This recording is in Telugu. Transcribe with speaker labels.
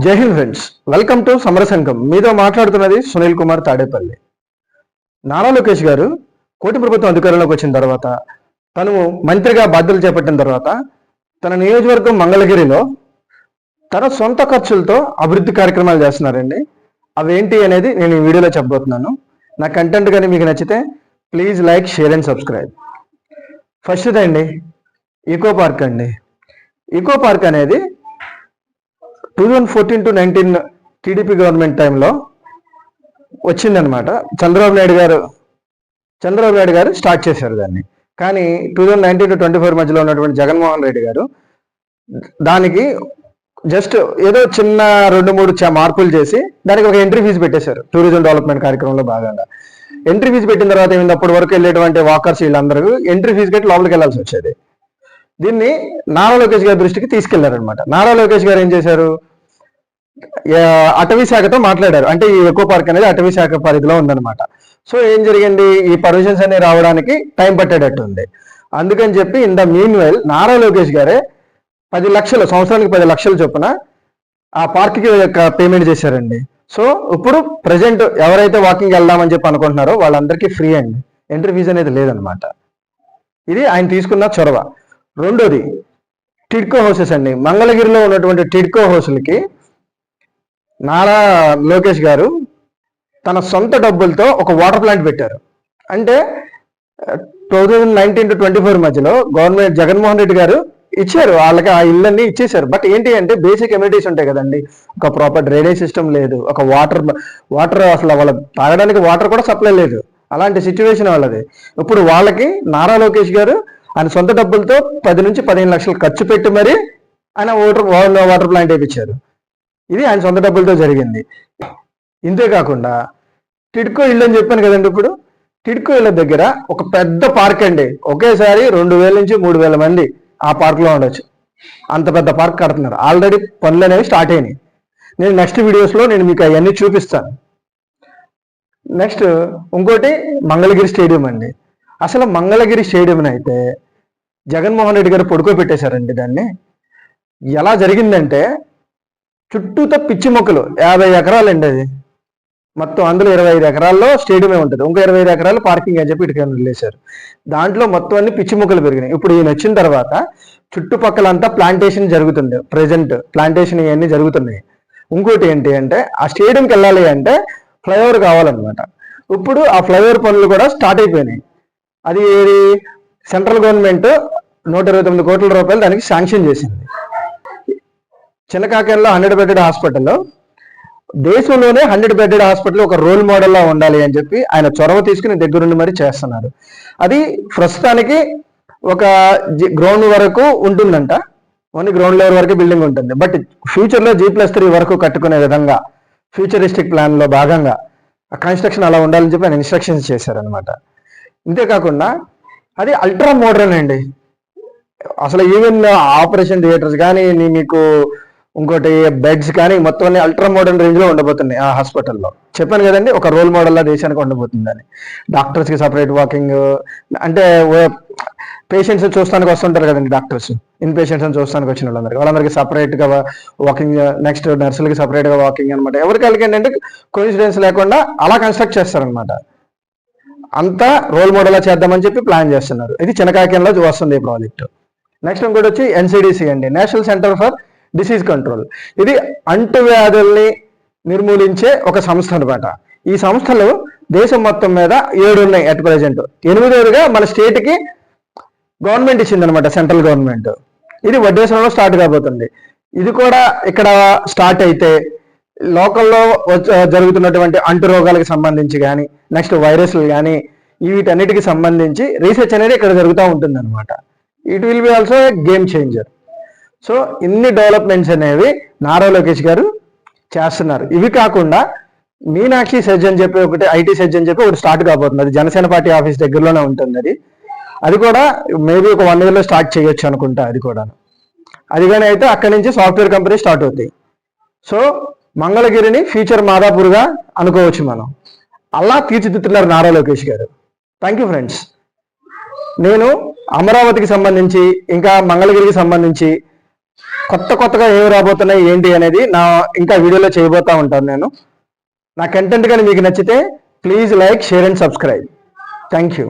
Speaker 1: జై హింద్ ఫ్రెండ్స్, వెల్కమ్ టు సమరసంఘం. మీతో మాట్లాడుతున్నది సునీల్ కుమార్ తాడేపల్లి. నారా లోకేష్ గారు కోటి ప్రభుత్వం అధికారంలోకి వచ్చిన తర్వాత, తను మంత్రిగా బాధ్యతలు చేపట్టిన తర్వాత, తన నియోజకవర్గం మంగళగిరిలో తన సొంత ఖర్చులతో అభివృద్ధి కార్యక్రమాలు చేస్తున్నారండి. అవేంటి అనేది నేను ఈ వీడియోలో చెప్పబోతున్నాను. నా కంటెంట్ కానీ మీకు నచ్చితే please like, share and subscribe. First అండి, ఈకో పార్క్ అండి. ఈకో పార్క్ అనేది 2014 to 19 టీడీపీ గవర్నమెంట్ టైంలో వచ్చిందనమాట. చంద్రబాబు నాయుడు గారు స్టార్ట్ చేశారు దాన్ని. కానీ 2019 to 24 మధ్యలో ఉన్నటువంటి జగన్మోహన్ రెడ్డి గారు దానికి జస్ట్ ఏదో చిన్న 2-3 మార్పులు చేసి దానికి ఒక ఎంట్రీ ఫీజు పెట్టేశారు. టూరిజం డెవలప్మెంట్ కార్యక్రమంలో భాగంగా ఎంట్రీ ఫీజు పెట్టిన తర్వాత ఏమైంది, అప్పటి వరకు వెళ్ళేటువంటి వాకర్స్ వీళ్ళందరూ ఎంట్రీ ఫీజు కట్టి లోపలికి వెళ్ళాల్సి వచ్చేది. దీన్ని నారా లోకేష్ గారి దృష్టికి తీసుకెళ్లారనమాట. నారా లోకేష్ గారు ఏం చేశారు, అటవీ శాఖతో మాట్లాడారు. అంటే ఈ ఎకో పార్క్ అనేది అటవీ శాఖ పరిధిలో ఉందన్నమాట. సో ఏం జరిగింది, ఈ పర్మిషన్స్ అన్ని రావడానికి టైం పట్టేటట్టు ఉంది. అందుకని చెప్పి in the mean while Nara Lokesh గారే 10 లక్షలు, సంవత్సరానికి 10 లక్షలు చొప్పున ఆ పార్క్కి పేమెంట్ చేశారండి. సో ఇప్పుడు ప్రజెంట్ ఎవరైతే వాకింగ్ వెళ్దామని చెప్పి అనుకుంటున్నారో వాళ్ళందరికీ ఫ్రీ అండి, ఎంట్రీ ఫీజు అనేది లేదనమాట. ఇది ఆయన తీసుకున్న చొరవ. రెండోది టిడ్కో హౌసెస్ అండి. మంగళగిరిలో ఉన్నటువంటి టిడ్కో హౌస్లకి నారా లోకేష్ గారు తన సొంత డబ్బులతో ఒక వాటర్ ప్లాంట్ పెట్టారు. అంటే 2019 to 24 మధ్యలో గవర్నమెంట్ జగన్మోహన్ రెడ్డి గారు ఇచ్చారు, వాళ్ళకి ఆ ఇళ్ళన్నీ ఇచ్చేశారు. బట్ ఏంటి అంటే బేసిక్ ఎమ్యూనిటీస్ ఉంటాయి కదండి. ఒక ప్రాపర్ డ్రైనేజ్ సిస్టమ్ లేదు, ఒక వాటర్ అసలు వాళ్ళ తాగడానికి వాటర్ కూడా సప్లై లేదు. అలాంటి సిచ్యువేషన్ వాళ్ళది. ఇప్పుడు వాళ్ళకి నారా లోకేష్ గారు ఆయన సొంత డబ్బులతో 10 నుంచి 15 లక్షలు ఖర్చు పెట్టి మరి ఆయన వాటర్ ప్లాంట్ వేయించారు. ఇది ఆయన సొంత డబ్బులతో జరిగింది. ఇంతేకాకుండా టిడ్కో ఇల్లు అని చెప్పాను కదండి. ఇప్పుడు టిడ్కో ఇళ్ళ దగ్గర ఒక పెద్ద పార్క్ అండి. ఒకేసారి 2000 నుంచి 3000 మంది ఆ పార్క్లో ఉండొచ్చు. అంత పెద్ద పార్క్ కడుతున్నారు. ఆల్రెడీ పనులు అనేవి స్టార్ట్ అయినాయి. నేను నెక్స్ట్ వీడియోస్లో నేను మీకు అవన్నీ చూపిస్తాను. నెక్స్ట్ ఇంకోటి మంగళగిరి స్టేడియం అండి. అసలు మంగళగిరి స్టేడియం అయితే జగన్మోహన్ రెడ్డి గారు పడుకోబెట్టేశారండి. దాన్ని ఎలా జరిగిందంటే చుట్టూతో పిచ్చి మొక్కలు, 50 ఎకరాలు అండి అది మొత్తం. అందులో 25 ఎకరాల్లో స్టేడియమే ఉంటుంది, ఇంకో 25 ఎకరాలు పార్కింగ్ అని చెప్పి ఇటుక వదిలేశారు. దాంట్లో మొత్తం అన్ని పిచ్చి మొక్కలు పెరిగినాయి. ఇప్పుడు ఈయన వచ్చిన తర్వాత చుట్టుపక్కలంతా ప్లాంటేషన్ జరుగుతుంది. ప్రెజెంట్ ప్లాంటేషన్ ఇవన్నీ జరుగుతున్నాయి. ఇంకోటి ఏంటి అంటే ఆ స్టేడియంకి వెళ్ళాలి అంటే ఫ్లైఓవర్ కావాలన్నమాట. ఇప్పుడు ఆ ఫ్లైఓవర్ పనులు కూడా స్టార్ట్ అయిపోయినాయి. అది సెంట్రల్ గవర్నమెంట్ 129 కోట్ల రూపాయలు దానికి శాంక్షన్ చేసింది. చిన్నకాకేరులో 100 బెడెడ్ హాస్పిటల్లో, దేశంలోనే 100 బెడెడ్ హాస్పిటల్ ఒక రోల్ మోడల్లా ఉండాలి అని చెప్పి ఆయన చొరవ తీసుకుని దగ్గరుండి మరి చేస్తున్నారు. అది ప్రస్తుతానికి ఒక గ్రౌండ్ వరకు ఉంటుందంట, ఓన్లీ గ్రౌండ్ లెవెల్ వరకు బిల్డింగ్ ఉంటుంది. బట్ ఫ్యూచర్లో G+3 వరకు కట్టుకునే విధంగా ఫ్యూచరిస్టిక్ ప్లాన్లో భాగంగా ఆ కన్స్ట్రక్షన్ అలా ఉండాలని చెప్పి ఆయన ఇన్స్ట్రక్షన్స్ చేశారనమాట. ఇంతేకాకుండా అది అల్ట్రా మోడర్న్ అండి. అసలు ఈవెన్ ఆపరేషన్ థియేటర్స్ కానీ, మీకు ఇంకోటి బెడ్స్ కానీ మొత్తం అన్ని అల్ట్రా మోడర్న్ రేంజ్ లో ఉండబోతున్నాయి ఆ హాస్పిటల్లో. చెప్పాను కదండి, ఒక రోల్ మోడల్ లా దేశానికి ఉండబోతుందని. డాక్టర్స్ కి సపరేట్ వాకింగ్, అంటే పేషెంట్స్ చూస్తానికి వస్తుంటారు కదండి డాక్టర్స్, ఇన్ పేషెంట్స్ అని చూస్తానికి వచ్చిన వాళ్ళందరికీ సపరేట్ గా వాకింగ్, నెక్స్ట్ నర్సులకి సపరేట్ గా వాకింగ్ అనమాట. ఎవరికి ఏంటంటే కోఇన్సిడెన్స్ లేకుండా అలా కన్స్ట్రక్ట్ చేస్తారనమాట. అంతా రోల్ మోడల్ చేద్దామని చెప్పి ప్లాన్ చేస్తున్నారు. ఇది చిన్నకాకేరులో వస్తుంది ఈ ప్రాజెక్ట్. నెక్స్ట్ ఇంకోటి వచ్చి NCDC అండి, national centre for disease control. ఇది అంటువ్యాధుల్ని నిర్మూలించే ఒక సంస్థ అనమాట. ఈ సంస్థలు దేశం మొత్తం మీద 7 ఉన్నాయి అట్ ప్రెజెంట్. 8వదిగా మన స్టేట్ కి గవర్నమెంట్ ఇచ్చిందనమాట, సెంట్రల్ గవర్నమెంట్. ఇది వడ్డేశ్వరంలో స్టార్ట్ కాబోతుంది. ఇది కూడా ఇక్కడ స్టార్ట్ అయితే లోకల్లో జరుగుతున్నటువంటి అంటు రోగాలకు సంబంధించి కానీ, నెక్స్ట్ వైరస్లు కానీ, వీటన్నిటికి సంబంధించి రీసెర్చ్ అనేది ఇక్కడ జరుగుతూ ఉంటుంది అనమాట. It will be also a game changer. So ఇన్ని డెవలప్మెంట్స్ అనేవి నారా లోకేష్ గారు చేస్తున్నారు. ఇవి కాకుండా మీనాక్షి సెజ్ అని చెప్పి ఒకటి, IT సెజ్ అని చెప్పి ఒకటి స్టార్ట్ కాబోతుంది. అది జనసేన పార్టీ ఆఫీస్ దగ్గరలోనే ఉంటుంది. అది కూడా మేబీ ఒక 1 yearలో స్టార్ట్ చేయొచ్చు అనుకుంటా. అది కానీ అయితే అక్కడి నుంచి సాఫ్ట్వేర్ కంపెనీ స్టార్ట్ అవుతాయి. సో మంగళగిరిని ఫ్యూచర్ మాదాపూర్గా అనుకోవచ్చు మనం. అలా తీర్చిదిద్దుతున్నారు నారా లోకేష్ గారు. Thank you friends. నేను అమరావతికి సంబంధించి ఇంకా మంగళగిరికి సంబంధించి కొత్తగా ఏమి రాబోతున్నాయి ఏంటి అనేది నా ఇంకా వీడియోలో చేయబోతా ఉంటాను నేను. నా కంటెంట్ కానీ మీకు నచ్చితే please like, share and subscribe. Thank you.